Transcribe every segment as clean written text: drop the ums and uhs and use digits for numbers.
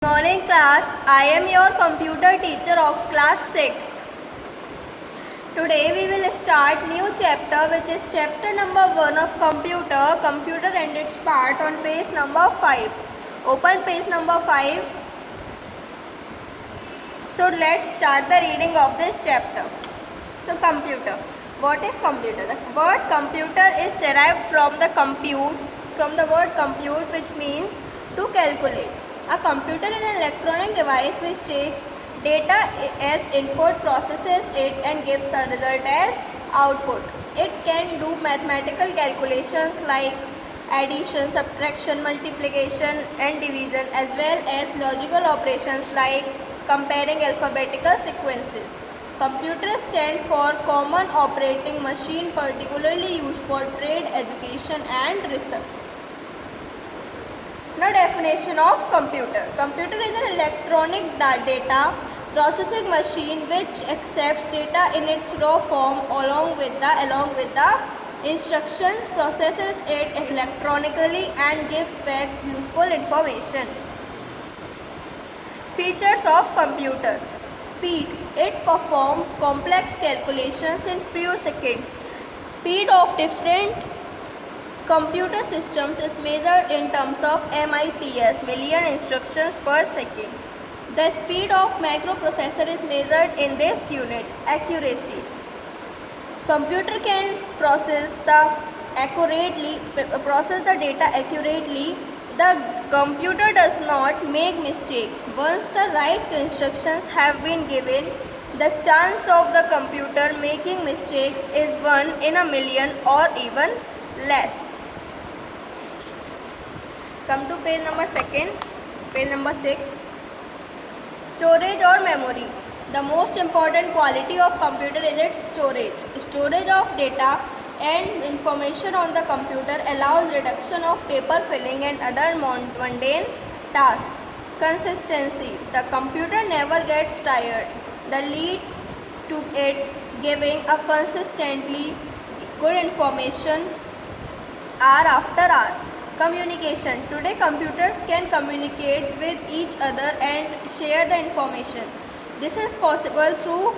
Morning class, I am your computer teacher of class 6th. Today we will start new chapter, which is chapter number 1 of computer and its part, on page number 5. Open page number 5. So let's start the reading of this chapter. So computer. What is computer? The word computer is derived from the word compute, which means to calculate. A computer is an electronic device which takes data as input, processes it and gives a result as output. It can do mathematical calculations like addition, subtraction, multiplication and division, as well as logical operations like comparing alphabetical sequences. Computers stand for Common Operating Machine, particularly used for trade, education and research. Now, definition of computer. Computer is an electronic data processing machine which accepts data in its raw form along with the instructions, processes it electronically and gives back useful information. Features of computer. Speed. It performs complex calculations in few seconds. Speed of different computer systems is measured in terms of MIPS, million instructions per second. The speed of microprocessor is measured in this unit. Accuracy. Computer can process the data accurately. The computer does not make mistake. Once the right instructions have been given, the chance of the computer making mistakes is 1 in a million or even less. Come to page number 6. Storage or memory. The most important quality of computer is its storage. Storage of data and information on the computer allows reduction of paper filling and other mundane tasks. Consistency. The computer never gets tired. That leads to it giving a consistently good information hour after hour. Communication. Today computers can communicate with each other and share the information. This is possible through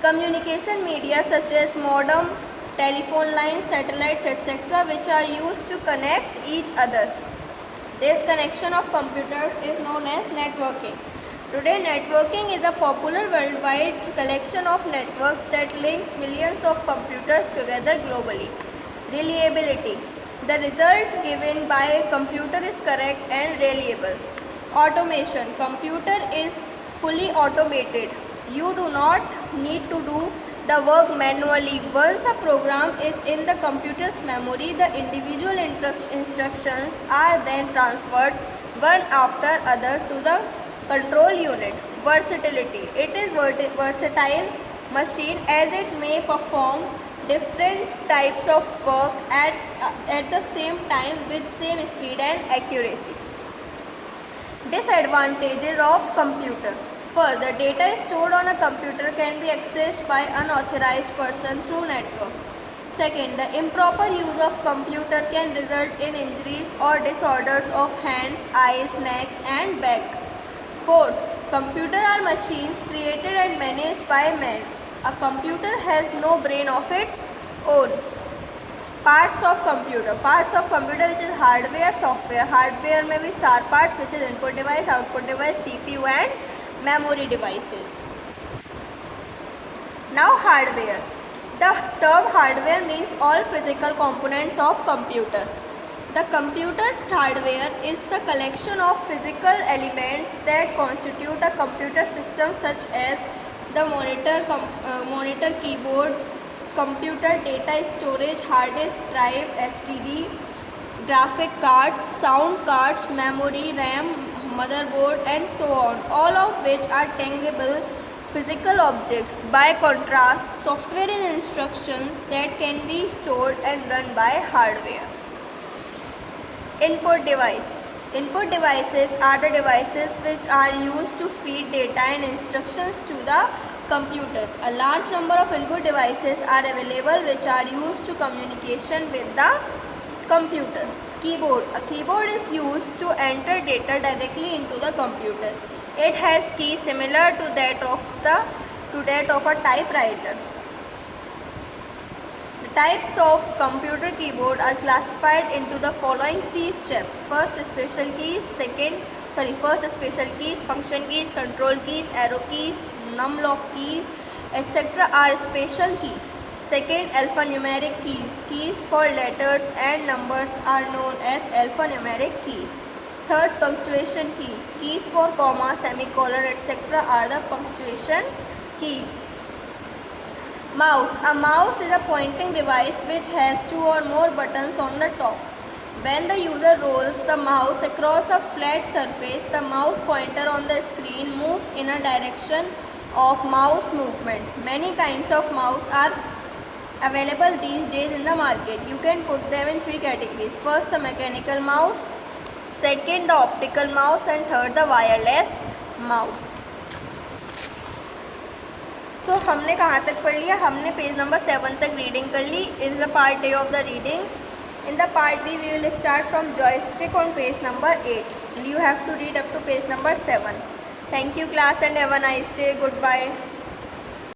communication media such as modem, telephone lines, satellites, etc., which are used to connect each other. This connection of computers is known as networking. Today, networking is a popular worldwide collection of networks that links millions of computers together globally. Reliability. The result given by a computer is correct and reliable. Automation. Computer is fully automated. You do not need to do the work manually. Once a program is in the computer's memory, the individual instructions are then transferred one after other to the control unit. Versatility. It is versatile machine as it may perform different types of work at the same time with same speed and accuracy. Disadvantages of computer. First, the data stored on a computer can be accessed by unauthorized person through network. Second, the improper use of computer can result in injuries or disorders of hands, eyes, necks and back. Fourth, computers are machines created and managed by man. A computer has no brain of its own. Parts of computer. Parts of computer, which is hardware, software. Hardware may be 4 parts, which is input device, output device, CPU and memory devices. Now hardware. The term hardware means all physical components of computer. The computer hardware is the collection of physical elements that constitute a computer system, such as the monitor, keyboard, computer data storage, hard disk drive, HDD, graphic cards, sound cards, memory, RAM, motherboard and so on, all of which are tangible physical objects. By contrast, software is instructions that can be stored and run by hardware. Input device. Input devices are the devices which are used to feed data and instructions to the computer. A large number of input devices are available which are used to communication with the computer. Keyboard. A keyboard is used to enter data directly into the computer. It has keys similar to that of a typewriter. The types of computer keyboard are classified into the following three steps. First, special keys, function keys, control keys, arrow keys, numlock key, etc. are special keys. Second, alphanumeric keys. Keys for letters and numbers are known as alphanumeric keys. Third, punctuation keys. Keys for comma, semicolon, etc. are the punctuation keys. Mouse. A mouse is a pointing device which has two or more buttons on the top. When the user rolls the mouse across a flat surface, the mouse pointer on the screen moves in a direction of mouse movement. Many kinds of mouse are available these days in the market. You can put them in three categories. First, the mechanical mouse, second, the optical mouse, and third, the wireless mouse. So हमने कहाँ तक पढ़ लिया? हमने page number 7 तक reading कर ली. In the part A of the reading. In the part B, we will start from joystick on page number 8. You have to read up to page number 7. Thank you class and have a nice day. Goodbye.